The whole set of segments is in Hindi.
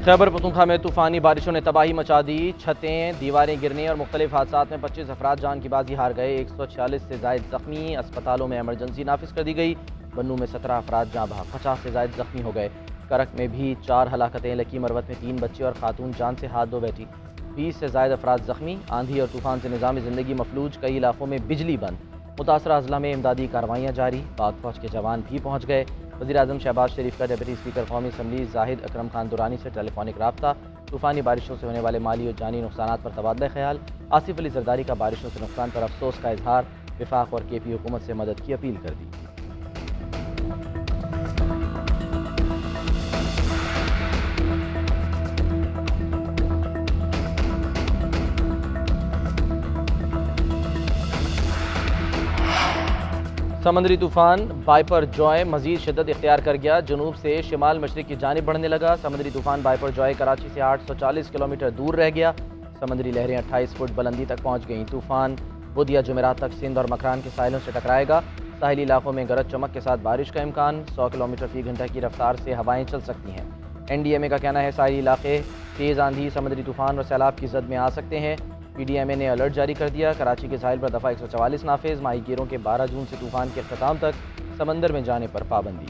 खैबर पख्तूनख्वा में तूफ़ानी बारिशों ने तबाही मचा दी। छतें, दीवारें गिरने और मुख्तलिफ हादसात में 25 अफराद जान की बाजी हार गए। 146 से जायद जख्मी। अस्पतालों में एमरजेंसी नाफिज कर दी गई। बन्नू में 17 अफराद जाँ बहक, 50 से जायद जख्मी हो गए। करक में भी 4 हलाकतें। लकी मरवत में 3 बच्चे और खातून जान से हाथ धो बैठी। 20 से जायद अफराद जख्मी। आंधी और तूफान से निज़ाम ज़िंदगी मफलूज। कई इलाकों में बिजली बंद। मुतासरा अजला में इमदादी कार्रवाइयाँ जारी। पाक फौज के जवान भी पहुँच गए। वज़ीर-ए-आज़म शहबाज शरीफ का डिप्टी स्पीकर कौमी असम्बली जाहिद अकरम खान दुरानी से टेलीफोनिक रब्ता। तूफ़ानी बारिशों से होने वाले माली और जानी नुकसानात पर तबादला ख्याल। आसिफ अली जरदारी का बारिशों से नुकसान पर अफसोस का इजहार। विफाक और KP हुकूमत से मदद की अपील कर दी। समंदरी तूफान बाइपर जॉय मजीद शिद्दत इख्तियार कर गया। जनूब से शिमाल मशरिक की जानिब बढ़ने लगा। समंदरी तूफान बाइपर जॉय कराची से 840 किलोमीटर दूर रह गया। समंदरी लहरें 28 फुट बुलंदी तक पहुँच गईं। तूफान बुध या जुमेरात तक सिंध और मकरान के साहिलों से टकराएगा। साहिली इलाकों में गरज चमक के साथ बारिश का इम्कान। 100 किलोमीटर फी घंटा की रफ्तार से हवाएं चल सकती हैं। NDMA का कहना है साहिली इलाके तेज़ आंधी, समंदरी तूफान और सैलाब की जद में आ सकते हैं। PDMA ने अलर्ट जारी कर दिया। कराची के साहिल पर दफ़ा 144 नाफिज। माहीगीरों के 12 जून से तूफान के अख्ताम तक समंदर में जाने पर पाबंदी।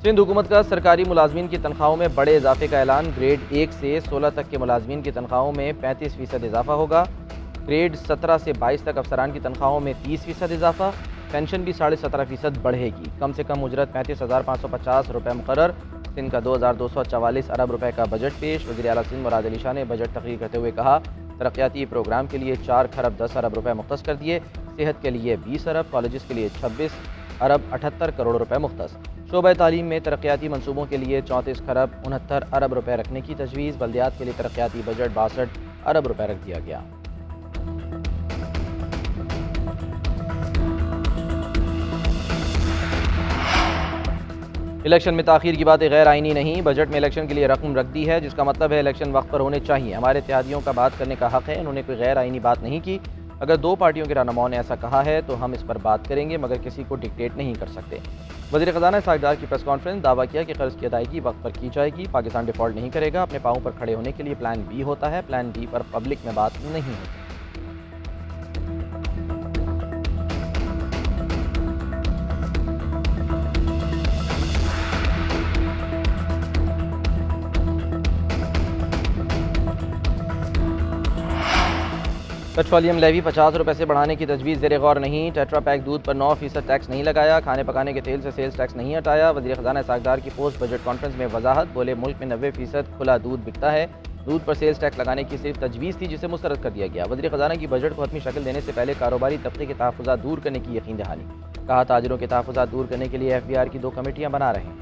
सिंध हुकूमत का सरकारी मुलाजमीन की तनख्वाहों में बड़े इजाफे का ऐलान। ग्रेड 1 से 16 तक के मुलाजमीन की तनख्वाहों में 35% इजाफा होगा। ग्रेड 17 से 22 तक अफसरान की तनख्वाहों में 30% इजाफा। पेंशन भी 17.5% बढ़ेगी। कम से कम उजरत 35,550 रुपये मुकर्रर। सिंध का 2,244 अरब रुपए का बजट पेश। वज़ीर आला सिंध मुराद अली शाह ने बजट तकरीर करते हुए कहा, तरक्याती प्रोग्राम के लिए 4 खरब 10 अरब रुपए मुख्तस कर दिए। सेहत के लिए 20 अरब, कॉलेज के लिए 26 अरब 78 करोड़ रुपए मुख्तस। शोबा तालीम में तरक्याती मनसूबों के लिए 34 खरब 69 अरब रुपए रखने की तजवीज़। बल्दियात के लिए तरक्याती बजट 62 अरब रुपए रख दिया गया। इलेक्शन में ताख़ीर की बातें गैर आइनी नहीं। बजट में इलेक्शन के लिए रकम रख दी है, जिसका मतलब है इलेक्शन वक्त पर होने चाहिए। हमारे इत्तेहादियों का बात करने का हक़ है। इन्होंने कोई गैर आइनी बात नहीं की। अगर 2 पार्टियों के रहनुमाओं ने ऐसा कहा है तो हम इस पर बात करेंगे, मगर किसी को डिक्टेट नहीं कर सकते। वज़ीर ख़ज़ाना सागदार की प्रेस कॉन्फ्रेंस। दावा किया कि कर्ज़ की अदायगी वक्त पर की जाएगी। पाकिस्तान डिफ़ॉल्ट नहीं करेगा। अपने पाँव पर खड़े होने के लिए प्लान B होता है। प्लान B पर पब्लिक में बात नहीं होती। पेट्रोलियम लेवी 50 रुपये से बढ़ाने की तजवीज़ ज़ेर गौर नहीं। टेट्रा पैक दूध पर 9% टैक्स नहीं लगाया। खाने पकाने के तेल से सेल्स टैक्स नहीं हटाया। वज़ीर ख़ज़ाना सागदार की पोस्ट बजट कॉन्फ्रेंस में वजाहत। बोले, मुल्क में 90% खुला दूध बिकता है। दूध पर सेल्स टैक्स लगाने की सिर्फ तजवीज़ थी, जिसे मुस्तरद कर दिया गया। वज़ीर ख़ज़ाना की बजट को हतमी शक्ल देने से पहले कारोबारी तबके के तहफ़्फ़ुज़ात दूर करने की यकीन दहानी। कहा, ताजिरों के तहफ़्फ़ुज़ात दूर करने के लिए FBR की 2 कमेटियाँ बना रहे हैं।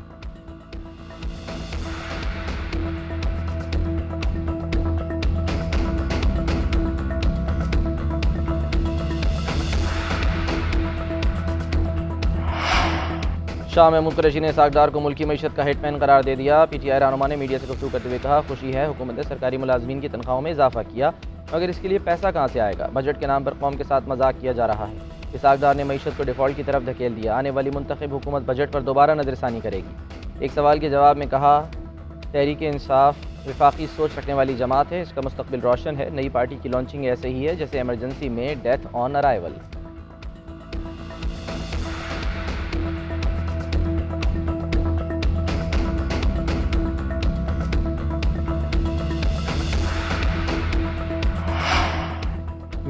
शाह महमूद कुरैशी ने सागदार को मुल्की मईशत का हिटमैन करार दे दिया। PTI रहनुमा ने मीडिया से गुफ्तगू करते हुए कहा, खुशी है हुकूमत ने सरकारी मुलाजमीन की तनख्वाहों में इजाफा किया, मगर इसके लिए पैसा कहाँ से आएगा। बजट के नाम पर कौम के साथ मजाक किया जा रहा है। सागदार ने मईशत को डिफ़ॉल्ट की तरफ धकेल दिया। आने वाली मुंतखब हुकूमत बजट पर दोबारा नजरसानी करेगी। एक सवाल के जवाब में कहा, तहरीक इंसाफ विफाकी सोच रखने वाली जमात है, इसका मुस्तकबिल रोशन है। नई पार्टी की लॉन्चिंग ऐसे ही है जैसे एमरजेंसी में डेथ ऑन अराइवल।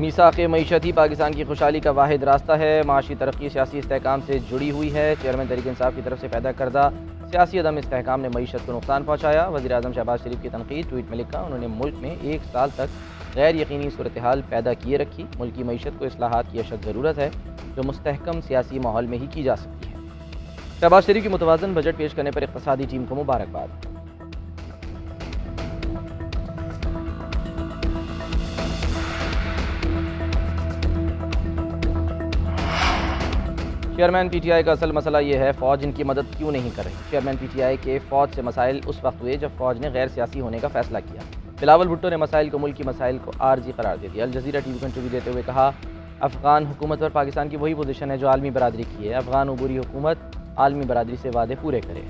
मीसाक़ मईशत ही पाकिस्तान की खुशहाली का वाहिद रास्ता है। माशी तरक्की सियासी इस्तेहकाम से जुड़ी हुई है। चेयरमैन तहरीक इंसाफ की तरफ से पैदा करदा सियासी अदम इस्तेहकाम ने मईशत को नुकसान पहुँचाया। वज़ीर-ए-आज़म शहबाज शरीफ की तनकीद। ट्वीट में लिखा, उन्होंने मुल्क में 1 साल तक गैर यकीनी सूरत हाल पैदा किए रखी। मुल्क की मईशत को इस्लाहात की अशद ज़रूरत है, जो मुस्तहकम सियासी माहौल में ही की जा सकती है। शहबाज शरीफ की मुतवाज़न बजट पेश करने पर इक़्तिसादी टीम को मुबारकबाद। चेयरमैन PTI का असल मसला ये है, फ़ौज इनकी मदद क्यों नहीं कर रही। चेयरमैन PTI के फ़ौज से मसाइल उस वक्त हुए जब फ़ौज ने गैर सियासी होने का फ़ैसला किया। बिलावल भुट्टो ने मसाइल को मुल्क की मसाइल को आर्जी करार दे दिया। अल जज़ीरा टीवी को इंटरव्यू देते हुए कहा, अफ़गान हुकूमत पर पाकिस्तान की वही पोजीशन है जो आलमी बरादरी की है। अफ़गान अबूरी हुकूमत आलमी बरादरी से वादे पूरे करे।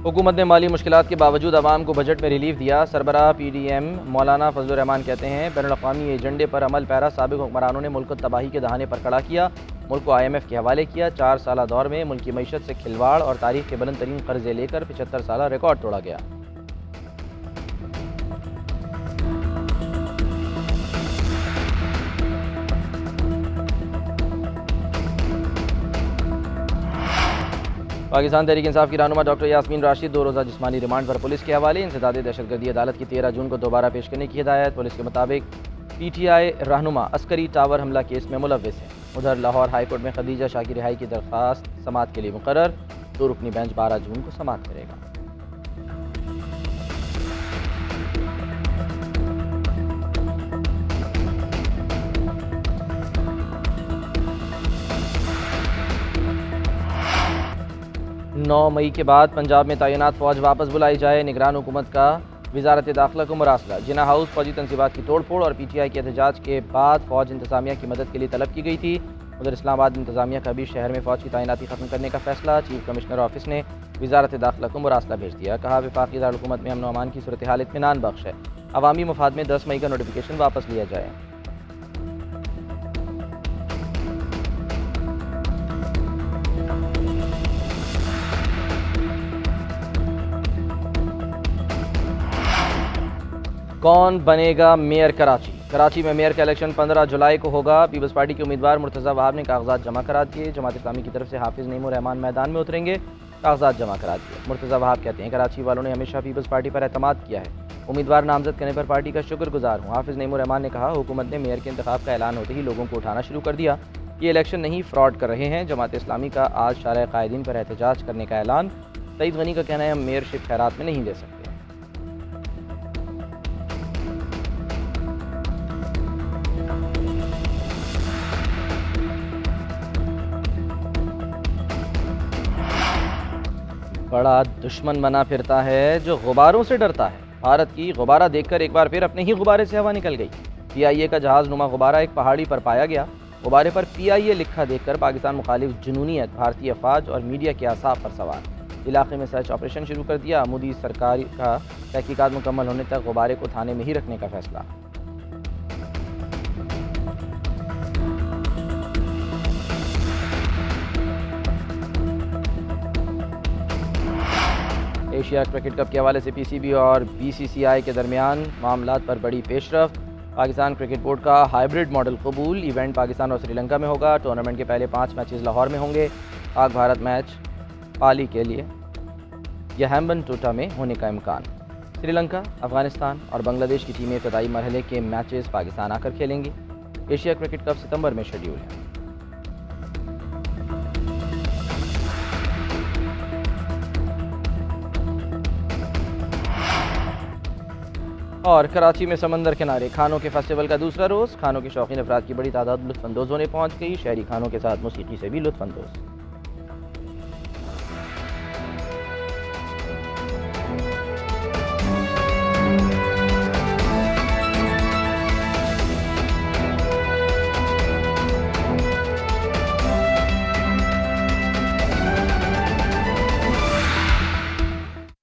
हुकूमत ने माली मुश्किलात के बावजूद आवाम को बजट में रिलीफ दिया। सरबराह PDM मौलाना फजल रहमान कहते हैं, बैनुल-अक़वामी एजेंडे पर अमल पैरा साबिक़ हुक्मरानों ने मुल्क को तबाही के दहाने पर खड़ा किया, मुल्क को IMF के हवाले किया। 4 साला दौर में मुल्क की मईशत से खिलवाड़ और तारीख के बुलंद तरीन कर्जे लेकर 75 साला रिकॉर्ड तोड़ा गया। पाकिस्तान तहरीक इंसाफ की रहनुमा डॉक्टर यास्मीन राशिद 2 रोज़ा जिस्मानी रिमांड पर पुलिस के हवाले। इंसदाद दहशतगर्दी अदालत की 13 जून को दोबारा पेश करने की हिदायत। पुलिस के मुताबिक PTI रहनुमा अस्करी टावर हमला केस में मुलव्विस है। उधर लाहौर हाई कोर्ट में खदीजा शाह की रिहाई की दरख्वास्त समाअत के लिए मुकर्रर। 2 रुकनी बेंच 12 जून को समाअत करेगा। नौ मई के बाद पंजाब में तैनात फ़ौज वापस बुलाई जाए। निगरान हुकूमत का वजारत दाखिला को मुरासला। जिना हाउस फौजी तनसीबात की तोड़फोड़ और PTI के एहतजाज के बाद फ़ौज इंतजामिया की मदद के लिए तलब की गई थी। उधर इस्लामाबाद इंतजामिया का भी शहर में फ़ौज की तैनाती ख़त्म करने का फैसला। चीफ कमिश्नर ऑफिस ने वजारत दाखिला को मुरासला भेज दिया। कहा, वफाकी दारुल-हुकूमत में अमन व अमान की सूरत हाल इत्मीनान बख्श है। अवामी मफाद में 10 मई का नोटिफिकेशन वापस लिया जाए। कौन बनेगा मेयर कराची? कराची में मेयर का इलेक्शन 15 जुलाई को होगा। पीपल्स पार्टी के उम्मीदवार मुर्तज़ा वहाब ने कागजात जमा करा दिए। जमात इस्लामी की तरफ से हाफिज़ नईमुर रहमान मैदान में उतरेंगे, कागजात जमा करा दिए। मुर्तज़ा वहाब कहते हैं, कराची वालों ने हमेशा पीपल्स पार्टी पर एतमाद किया है। उम्मीदवार नामजद करने पर पार्टी का शुक्रगुजार हूँ। हाफिज़ नईमुर रहमान ने कहा, हुकूमत ने मेयर के इंतखाब का ऐलान होते ही लोगों को उठाना शुरू कर दिया। ये इलेक्शन नहीं, फ्रॉड कर रहे हैं। जमात इस्लामी का आज शारह कायदीन पर एहतजाज करने का ऐलान। सईद गनी का कहना है, हम मेयरशिप खैरात में नहीं दे सकते। बड़ा दुश्मन बना फिरता है जो गुबारों से डरता है। भारत की गुबारा देखकर एक बार फिर अपने ही गुबारे से हवा निकल गई। PIA का जहाज नुमा गुबारा एक पहाड़ी पर पाया गया। गुबारे पर PIA लिखा देखकर पाकिस्तान मुखालिफ जुनूनियत, भारतीय अफवाज और मीडिया के आसाब पर सवार। इलाके में सर्च ऑपरेशन शुरू कर दिया। मोदी सरकार का तहकीकात मुकम्मल होने तक गुबारे को थाने में ही रखने का फैसला। एशिया क्रिकेट कप के हवाले से PCB और BCCI के दरमियान मामलात पर बड़ी पेशरफ्त। पाकिस्तान क्रिकेट बोर्ड का हाइब्रिड मॉडल कबूल। इवेंट पाकिस्तान और श्रीलंका में होगा। टूर्नामेंट के पहले 5 मैचेस लाहौर में होंगे। पाक भारत मैच पाली के लिए या हैम्बनटोटा में होने का इम्कान। श्रीलंका, अफगानिस्तान और बांग्लादेश की टीमें इब्तदाई मरहले के मैचेस पाकिस्तान आकर खेलेंगी। एशिया क्रिकेट कप सितंबर में शेड्यूल है। और कराची में समंदर किनारे खानों के फेस्टिवल का दूसरा रोज़। खानों के शौकीन अफराद की बड़ी तादाद लुत्फ़अंदोज़ होने पहुँच गई। शहरी खानों के साथ मौसीकी से भी लुत्फ़अंदोज़।